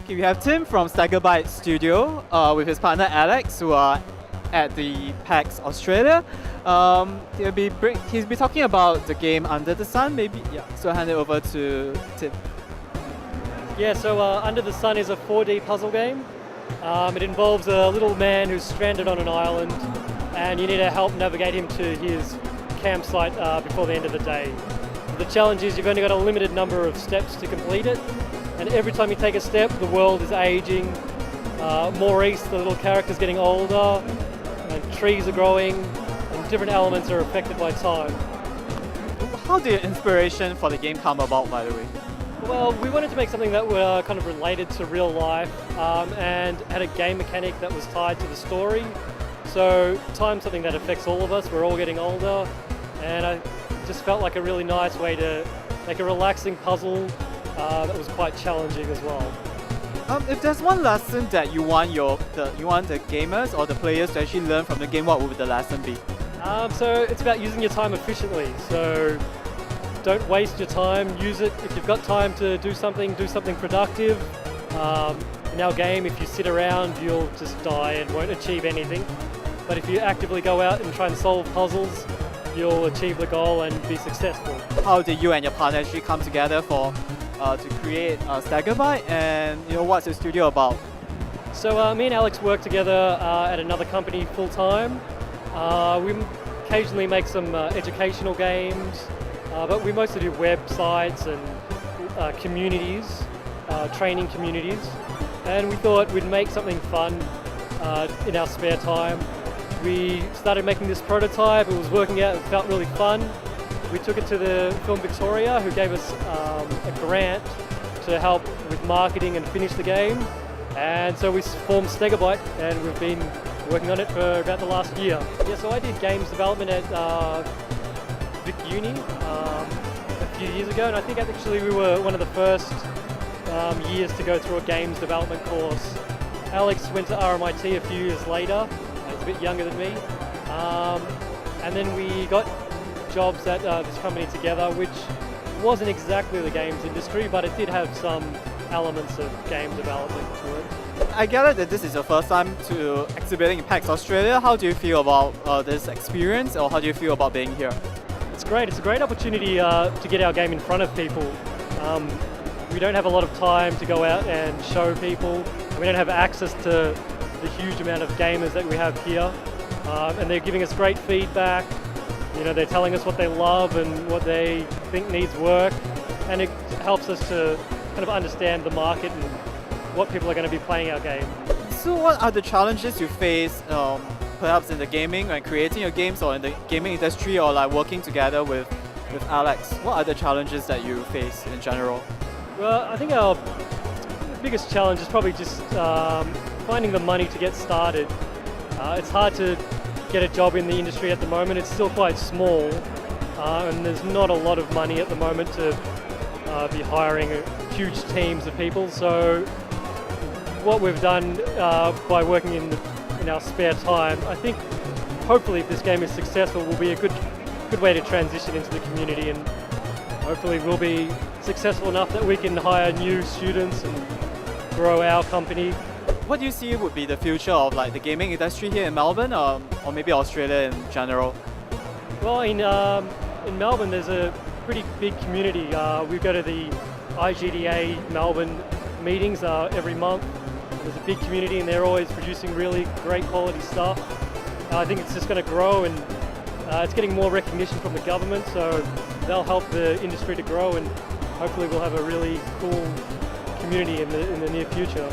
Okay, we have Tim from Stegabyte Studio with his partner Alex, who are at the PAX Australia. He'll be talking about the game Under the Sun, maybe. Yeah. So I'll hand it over to Tim. Yeah, so Under the Sun is a 4D puzzle game. It involves a little man who's stranded on an island, and you need to help navigate him to his campsite before the end of the day. The challenge is you've only got a limited number of steps to complete it, and every time you take a step, the world is aging. Maurice, the little character's getting older, and trees are growing, and different elements are affected by time. How did inspiration for the game come about, by the way? Well, we wanted to make something that were kind of related to real life and had a game mechanic that was tied to the story. So time's something that affects all of us. We're all getting older, and I just felt like a really nice way to make a relaxing puzzle that was quite challenging as well. If there's one lesson that you want the gamers or the players to actually learn from the game, what would the lesson be? So it's about using your time efficiently. So don't waste your time, use it. If you've got time to do something productive. In our game, if you sit around, you'll just die and won't achieve anything. But if you actively go out and try and solve puzzles, you'll achieve the goal and be successful. How did you and your partner actually come together to create Stegabyte, and what's the studio about? So me and Alex work together at another company full time. We occasionally make some educational games, but we mostly do websites and communities, training communities. And we thought we'd make something fun in our spare time. We started making this prototype, it was working out, it felt really fun. We took it to the Film Victoria, who gave us a grant to help with marketing and finish the game. And so we formed Stegabyte, and we've been working on it for about the last year. Yeah, so I did games development at Vic Uni a few years ago, and I think actually we were one of the first years to go through a games development course. Alex went to RMIT a few years later. He's a bit younger than me. And then we got jobs at this company together, which wasn't exactly the games industry, but it did have some elements of game development to it. I gather that this is your first time to exhibiting in PAX Australia. How do you feel about this experience, or how do you feel about being here? It's great. It's a great opportunity to get our game in front of people. We don't have a lot of time to go out and show people. We don't have access to the huge amount of gamers that we have here, and they're giving us great feedback. They're telling us what they love and what they think needs work, and it helps us to kind of understand the market and what people are going to be playing our game. So what are the challenges you face perhaps in the gaming and creating your games, or in the gaming industry, or like working together with Alex? What are the challenges that you face in general? Well, I think our biggest challenge is probably just finding the money to get started. It's hard to get a job in the industry at the moment. It's still quite small, and there's not a lot of money at the moment to be hiring huge teams of people. So what we've done by working in our spare time, I think hopefully if this game is successful, will be a good way to transition into the community, and hopefully we'll be successful enough that we can hire new students and grow our company. What do you see would be the future of the gaming industry here in Melbourne, or maybe Australia in general? Well, in Melbourne there's a pretty big community. We go to the IGDA Melbourne meetings every month. There's a big community, and they're always producing really great quality stuff. I think it's just going to grow, and it's getting more recognition from the government, so they'll help the industry to grow, and hopefully we'll have a really cool community in the near future.